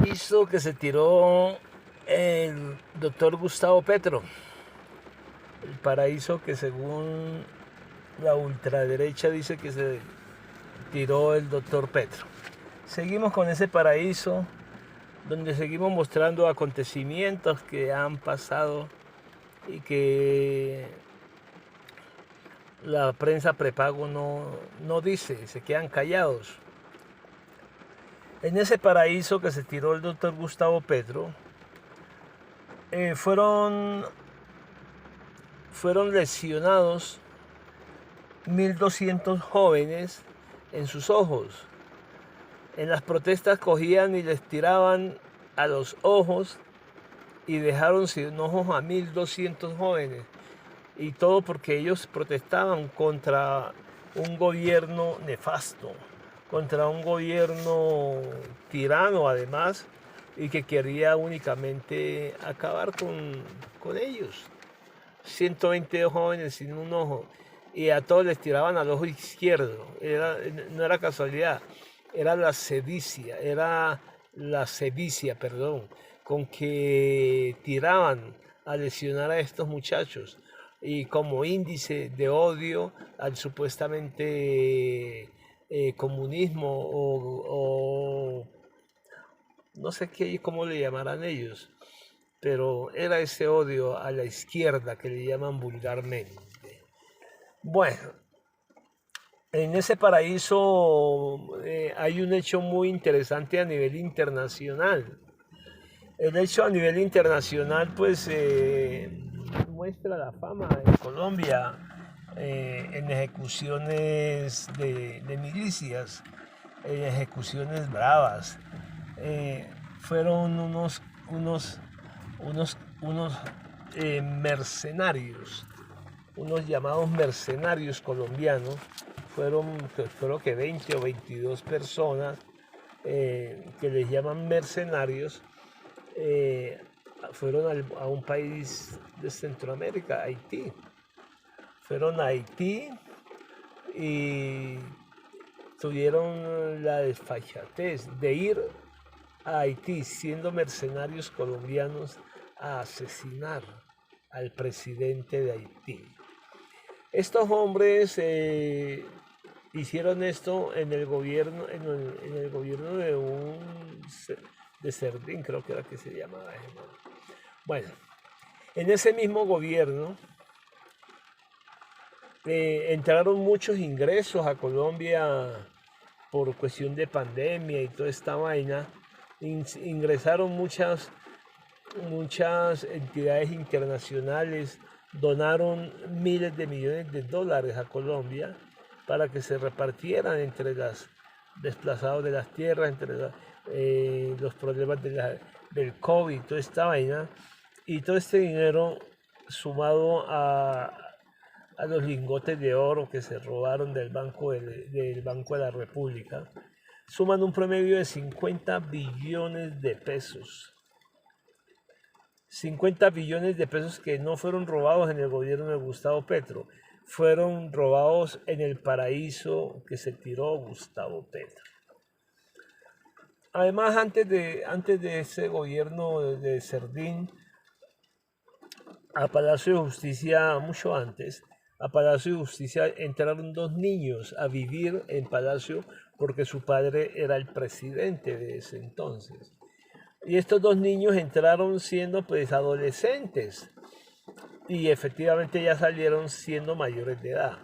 paraíso que se tiró el doctor Gustavo Petro. El paraíso que según la ultraderecha dice que se tiró el doctor Petro. Seguimos con ese paraíso donde seguimos mostrando acontecimientos que han pasado y que la prensa prepago no dice, se quedan callados. En ese paraíso que se tiró el doctor Gustavo Petro, fueron lesionados 1.200 jóvenes en sus ojos. En las protestas cogían y les tiraban a los ojos y dejaron sin ojos a 1.200 jóvenes. Y todo porque ellos protestaban contra un gobierno nefasto, contra un gobierno tirano además, y que quería únicamente acabar con ellos. 120 jóvenes sin un ojo, y a todos les tiraban al ojo izquierdo. No era casualidad, era la sevicia, con que tiraban a lesionar a estos muchachos, y como índice de odio al supuestamente comunismo o no sé qué, cómo le llamarán ellos, pero era ese odio a la izquierda que le llaman vulgarmente. Bueno, en ese paraíso hay un hecho muy interesante a nivel internacional. El hecho a nivel internacional pues muestra la fama de Colombia en ejecuciones de milicias, en ejecuciones bravas. Fueron unos mercenarios, unos llamados mercenarios colombianos. Fueron creo que 20 o 22 personas que les llaman mercenarios. Fueron a un país de Centroamérica, Haití. Fueron a Haití y tuvieron la desfachatez de ir a Haití siendo mercenarios colombianos a asesinar al presidente de Haití. Estos hombres hicieron esto en el gobierno, en el gobierno de Serdín, creo que era que se llamaba. Bueno, en ese mismo gobierno entraron muchos ingresos a Colombia por cuestión de pandemia y toda esta vaina. Ingresaron muchas entidades internacionales, donaron miles de millones de dólares a Colombia para que se repartieran entre los desplazados de las tierras, entre los problemas del COVID, toda esta vaina. Y todo este dinero sumado a los lingotes de oro que se robaron del Banco de la República, suman un promedio de 50 billones de pesos. 50 billones de pesos que no fueron robados en el gobierno de Gustavo Petro, fueron robados en el paraíso que se tiró Gustavo Petro. Además, antes de ese gobierno de Serdín, a Palacio de Justicia, mucho antes, a Palacio de Justicia entraron dos niños a vivir en Palacio porque su padre era el presidente de ese entonces. Y estos dos niños entraron siendo pues adolescentes y efectivamente ya salieron siendo mayores de edad.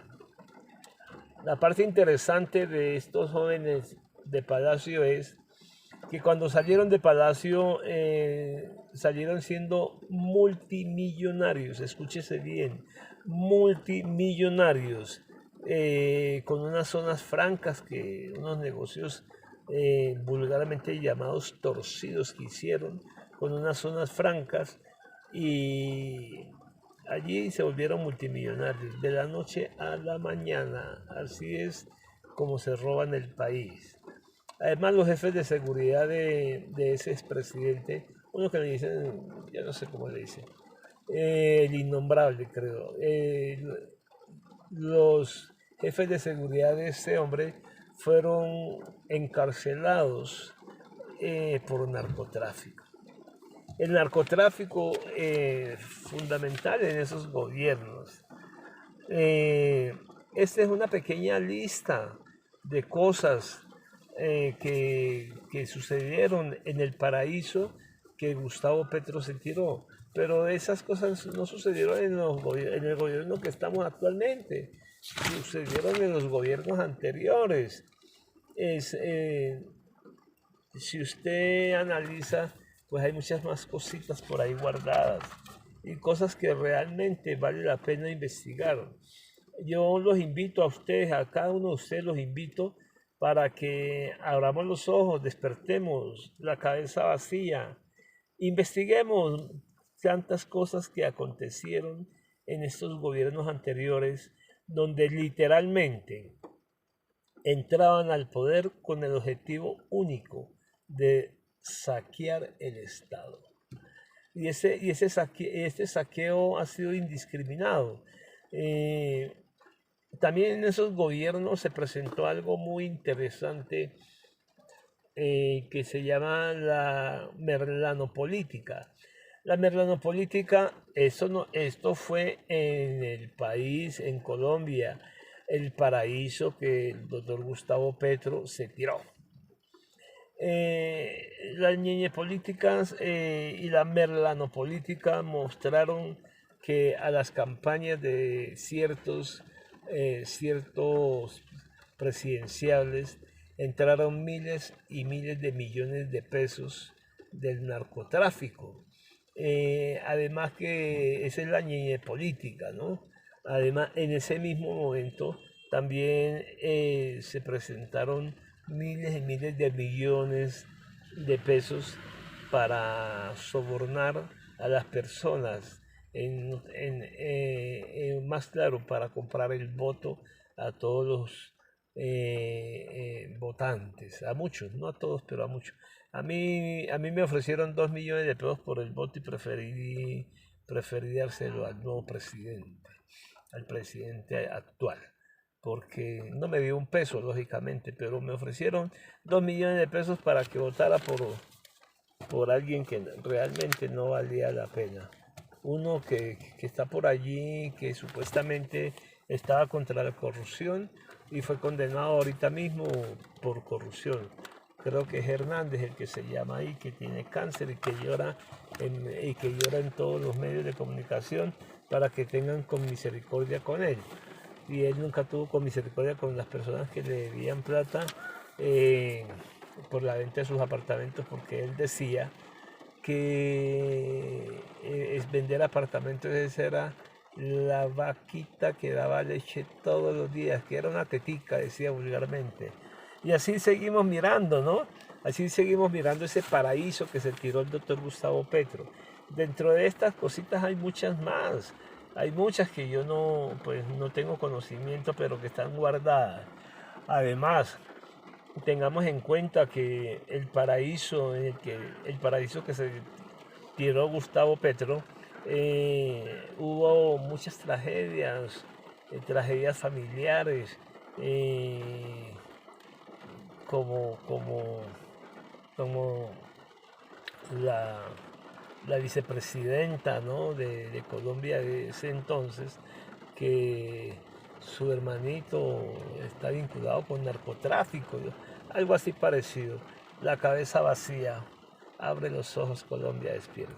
La parte interesante de estos jóvenes de Palacio es que cuando salieron de Palacio salieron siendo multimillonarios, escúchese bien, multimillonarios, con unas zonas francas, unos negocios vulgarmente llamados torcidos que hicieron, con unas zonas francas, y allí se volvieron multimillonarios de la noche a la mañana. Así es como se roban el país. Además, los jefes de seguridad de ese expresidente, uno que le dicen, ya no sé cómo le dicen, el innombrable creo, los jefes de seguridad de ese hombre fueron encarcelados por narcotráfico. El narcotráfico fundamental en esos gobiernos. Esta es una pequeña lista de cosas que sucedieron en el paraíso que Gustavo Petro se tiró. Pero esas cosas no sucedieron en el gobierno que estamos actualmente, sucedieron en los gobiernos anteriores. Si usted analiza, pues hay muchas más cositas por ahí guardadas y cosas que realmente vale la pena investigar. Yo los invito a ustedes, a cada uno de ustedes los invito para que abramos los ojos, despertemos la cabeza vacía, investiguemos tantas cosas que acontecieron en estos gobiernos anteriores, donde literalmente entraban al poder con el objetivo único de saquear el Estado. Y este saqueo ha sido indiscriminado. También en esos gobiernos se presentó algo muy interesante que se llama la merlanopolítica. La merlanopolítica, esto fue en el país, en Colombia, el paraíso que el doctor Gustavo Petro se tiró. Las ñeñes políticas y la merlanopolítica mostraron que a las campañas de ciertos presidenciales entraron miles y miles de millones de pesos del narcotráfico. Además que esa es la ñeñe política, ¿no? Además, en ese mismo momento también se presentaron miles y miles de millones de pesos para sobornar a las personas, más claro, para comprar el voto a todos los votantes, a muchos, no a todos, pero a muchos. A mí me ofrecieron 2 millones de pesos por el voto y preferí dárselo al nuevo presidente, al presidente actual, porque no me dio un peso, lógicamente, pero me ofrecieron 2 millones de pesos para que votara por alguien que realmente no valía la pena. Uno que está por allí, que supuestamente estaba contra la corrupción y fue condenado ahorita mismo por corrupción. Creo que es Hernández el que se llama ahí, que tiene cáncer y que llora en todos los medios de comunicación para que tengan con misericordia con él. Y él nunca tuvo con misericordia con las personas que le debían plata por la venta de sus apartamentos, porque él decía que es vender apartamentos, esa era la vaquita que daba leche todos los días, que era una tetica, decía vulgarmente. Y así seguimos mirando, ¿no? Así seguimos mirando ese paraíso que se tiró el doctor Gustavo Petro. Dentro de estas cositas hay muchas más. Hay muchas que yo no tengo conocimiento, pero que están guardadas. Además, tengamos en cuenta que el paraíso que se tiró Gustavo Petro, hubo muchas tragedias familiares, como, como, como la vicepresidenta, ¿no?, de Colombia de ese entonces, que su hermanito está vinculado con narcotráfico, algo así parecido. La cabeza vacía, abre los ojos, Colombia despierta.